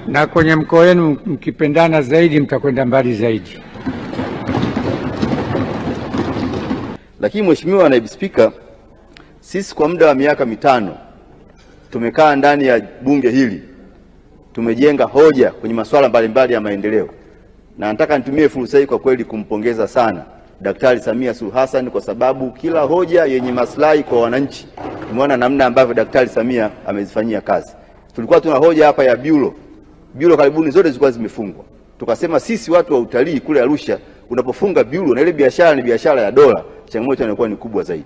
na kwenye mkoa wenu mkipendana zaidi mtakwenda mbali zaidi. Lakini Mheshimiwa Naibu Spika, sisi kwa muda wa miaka 5 tumekaa ndani ya bunge hili, tumejenga hoja kwenye masuala mbalimbali ya maendeleo, na nataka nitumie fursa hii kwa kweli kumpongeza sana Daktari Samia Suluhu Hassan kwa sababu kila hoja yenye maslahi kwa wananchi tumeona namna ambavyo Daktari Samia amezifanyia kazi. Tulikuwa tuna hoja hapa ya bureau karibuni zote zilikuwa zimefungwa. Tukasema sisi watu wa utalii kule Arusha, unapofunga bureau na ile biashara ni biashara ya dola, changamoto inakuwa ni kubwa zaidi.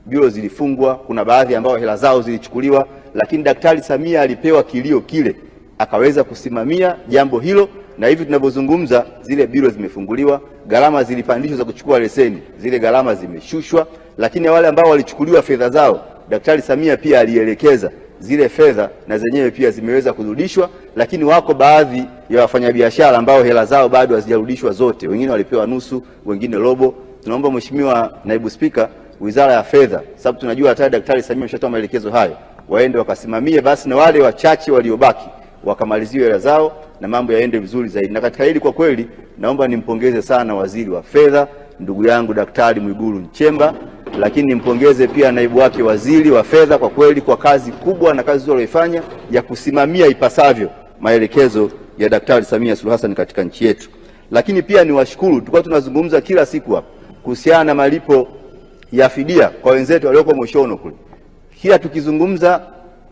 Bureau zilifungwa, kuna baadhi ambao hela zao zilichukuliwa, lakini Daktari Samia alipewa kilio kile, akaweza kusimamia jambo hilo, na hivi tunavyozungumza zile bureau zimefunguliwa, gharama zilipandishwa za kuchukua leseni, zile gharama zimeshushwa, lakini wale ambao walichukuliwa fedha zao, Daktari Samia pia alielekeza zile fedha na zenyewe pia zimeweza kurudishwa, lakini wako baadhi ya wafanyabiashara ambao hela zao bado hazijarudishwa zote, wengine walipewa nusu, wengine robo. Tunaomba Mheshimiwa Naibu Spika, Wizara ya Fedha, sababu tunajua hata Daktari Samia ameshatoa maelekezo hayo, waende wakasimamie basi na wale wachache waliobaki wakamaliziwe hela zao na mambo yaende vizuri zaidi. Na katika hili kwa kweli naomba nimpongeze sana Waziri wa Fedha ndugu yangu Daktari Mwigulu Nchemba, lakini nimpongeze pia naibu wake Waziri wa Fedha kwa kweli kwa kazi kubwa na kazi walioifanya ya kusimamia ipasavyo maelekezo ya Daktari Samia Suluhu Hassan katika nchi yetu. Lakini pia niwashukuru, tulikuwa tunazungumza kila siku hapa kuhusiana na malipo ya fidia kwa wenzetu walioko Moshono kule. Kila tukizungumza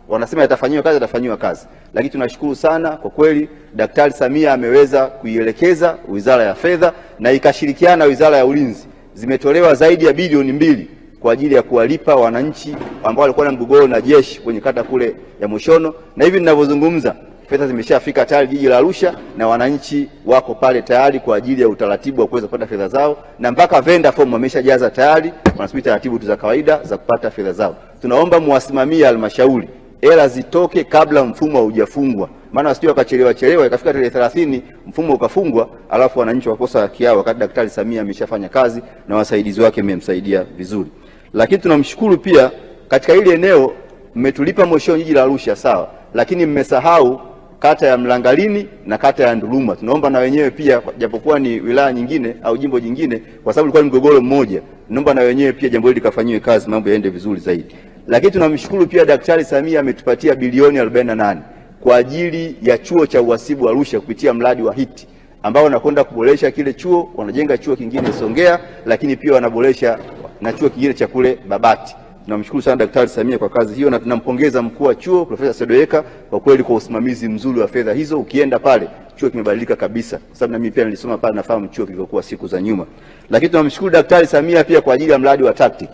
wanasema yatafanywa kazi. Lakini tunashukuru sana kwa kweli Daktari Samia ameweza kuielekeza Wizara ya Fedha na ikashirikiana na Wizara ya Ulinzi. Zimetolewa zaidi ya bilioni 2 kwa ajili ya kuwalipa wananchi ambao walikuwa na mgogoro na jeshi kwenye kata kule ya Moshono, na hivi ninavyozungumza fedha zimeshafika tayari jiji la Arusha na wananchi wako pale tayari kwa ajili ya utaratibu wa kuweza kupata fedha zao, na mpaka vendor form wameshajaza tayari, wanasubiri taratibu za kawaida za kupata fedha zao. Tunaomba muwasimamie halmashauri hela zitoke kabla mfumo haujafungwa, maana wasije wakachelewa ikafika tarehe 30 mfumo ukafungwa alafu wananchi wakosa haki yao, wakati Daktari Samia ameshafanya kazi na wasaidizi wake mmemsaidia vizuri. Lakini tunamshukuru pia katika ile eneo mmetulipa Moshono jiji la Arusha sawa, lakini mmesahau kata ya Mlangalini na kata ya Nduluma. Tunaomba na wenyewe pia, japokuwa ni wilaya nyingine au jimbo jingine, kwa sababu ilikuwa ni mgogoro mmoja, naomba na wenyewe pia jambo hili likafanywe kazi, mambo yaende vizuri zaidi. Lakini tunamshukuru pia Daktari Samia ametupatia bilioni 48 kwa ajili ya chuo cha uhasibu Arusha kupitia mradi wa HIT ambao wanakwenda kuboresha kile chuo, wanajenga chuo kingine Songea, lakini pia wanaboresha na chuo kingine cha kule Babati. Tunamshukuru sana Daktari Samia kwa kazi hiyo, na tunampongeza mkuu wa chuo Profesa Sedoeka kwa kweli kwa usimamizi mzuri wa fedha hizo. Ukienda pale chuo kimebadilika kabisa, kwa sababu na mimi pia nilisoma pale, nafahamu chuo kilivyokuwa siku za nyuma. Lakini tunamshukuru Daktari Samia pia kwa ajili ya mradi wa TACTIC.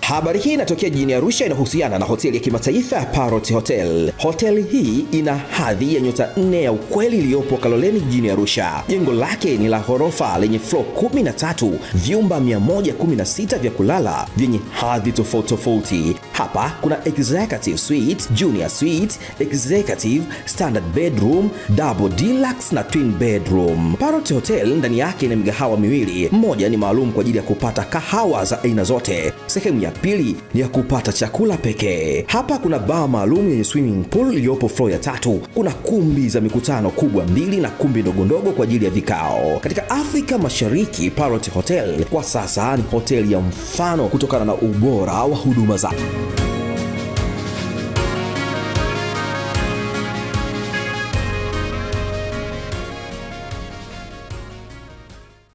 Habari hii inatokea jijini Arusha, inahusiana na hoteli ya kimataifa ya Parrot Hotel. Hoteli hii ina hadhi ya nyota 4 ya ukweli iliyopo Kaloleni jijini Arusha. Jengo lake ni la ghorofa lenye floor 13, vyumba 116 vya kulala vyenye hadhi tofauti. Hapa kuna executive suite, junior suite, executive, standard bedroom, double deluxe na twin bedroom. Parrot Hotel ndani yake ina migahawa miwili, mmoja ni maalum kwa ajili ya kupata kahawa za aina zote, sehemu ya pili ni ya kupata chakula pekee. Hapa kuna bar maalum yenye swimming pool iliyopo floor ya 3. Kuna kumbi za mikutano kubwa 2 na kumbi ndogo kwa ajili ya vikao. Katika Afrika Mashariki, Parrot Hotel kwa sasa ni hoteli ya mfano kutokana na ubora wa huduma zake.